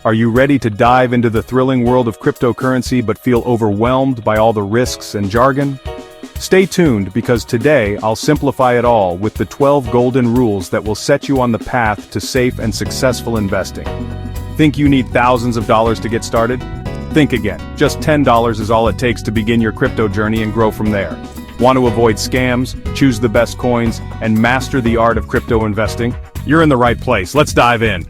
Are you ready to dive into the thrilling world of cryptocurrency but feel overwhelmed by all the risks and jargon? Stay tuned because today I'll simplify it all with the 12 golden rules that will set you on the path to safe and successful investing. Think you need thousands of dollars to get started? Think again. Just $10 is all it takes to begin your crypto journey and grow from there. Want to avoid scams, choose the best coins, and master the art of crypto investing? You're in the right place. Let's dive in.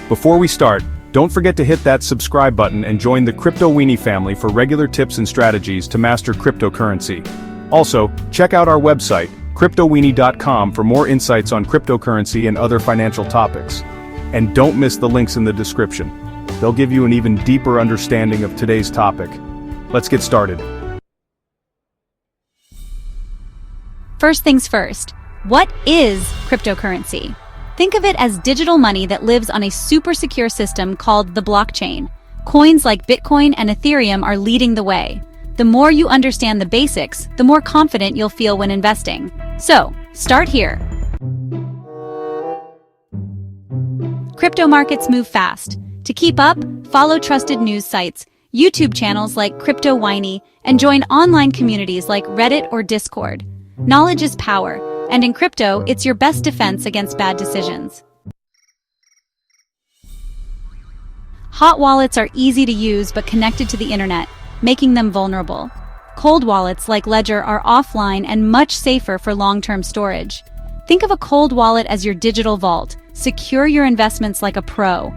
Before we start, don't forget to hit that subscribe button and join the CryptoWini family for regular tips and strategies to master cryptocurrency. Also, check out our website, CryptoWini.com, for more insights on cryptocurrency and other financial topics. And don't miss the links in the description. They'll give you an even deeper understanding of today's topic. Let's get started. First things first, what is cryptocurrency? Think of it as digital money that lives on a super secure system called the blockchain. Coins like Bitcoin and Ethereum are leading the way. The more you understand the basics, the more confident you'll feel when investing. So, start here. Crypto markets move fast. To keep up, follow trusted news sites, YouTube channels like CryptoWini, and join online communities like Reddit or Discord. Knowledge is power, and in crypto, it's your best defense against bad decisions. Hot wallets are easy to use but connected to the internet, making them vulnerable. Cold wallets like Ledger are offline and much safer for long-term storage. Think of a cold wallet as your digital vault. Secure your investments like a pro.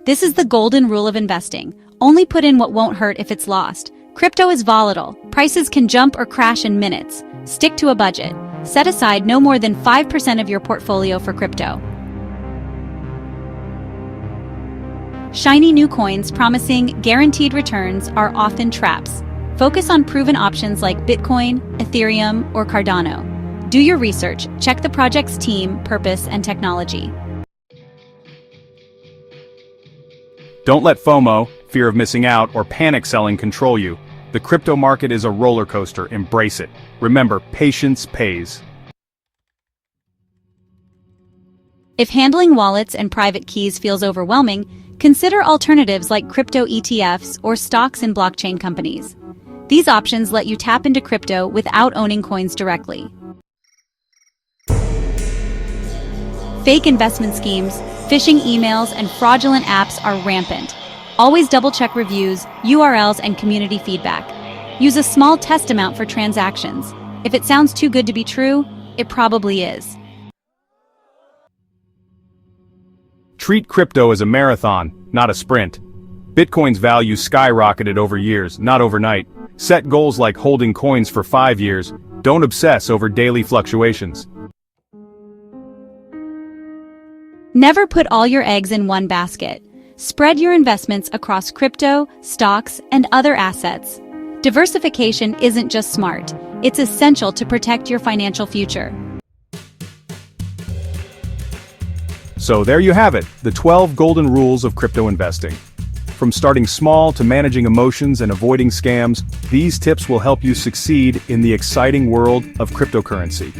This is the golden rule of investing. Only put in what won't hurt if it's lost. Crypto is volatile. Prices can jump or crash in minutes. Stick to a budget. Set aside no more than 5% of your portfolio for crypto. Shiny new coins promising guaranteed returns are often traps. Focus on proven options like Bitcoin, Ethereum, or Cardano. Do your research. Check the project's team, purpose, and technology. Don't let FOMO, fear of missing out, or panic selling control you. The crypto market is a roller coaster. Embrace it. Remember, patience pays. If handling wallets and private keys feels overwhelming, consider alternatives like crypto ETFs or stocks in blockchain companies. These options let you tap into crypto without owning coins directly. Fake investment schemes, phishing emails, and fraudulent apps are rampant. Always double-check reviews, URLs, and community feedback. Use a small test amount for transactions. If it sounds too good to be true, it probably is. Treat crypto as a marathon, not a sprint. Bitcoin's value skyrocketed over years, not overnight. Set goals like holding coins for 5 years. Don't obsess over daily fluctuations. Never put all your eggs in one basket. Spread your investments across crypto, stocks, and other assets. Diversification isn't just smart, it's essential to protect your financial future. So there you have it, the 12 golden rules of crypto investing. From starting small to managing emotions and avoiding scams, these tips will help you succeed in the exciting world of cryptocurrency.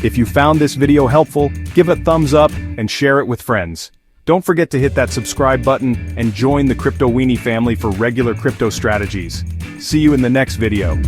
If you found this video helpful, give a thumbs up and share it with friends. Don't forget to hit that subscribe button and join the CryptoWini family for regular crypto strategies. See you in the next video.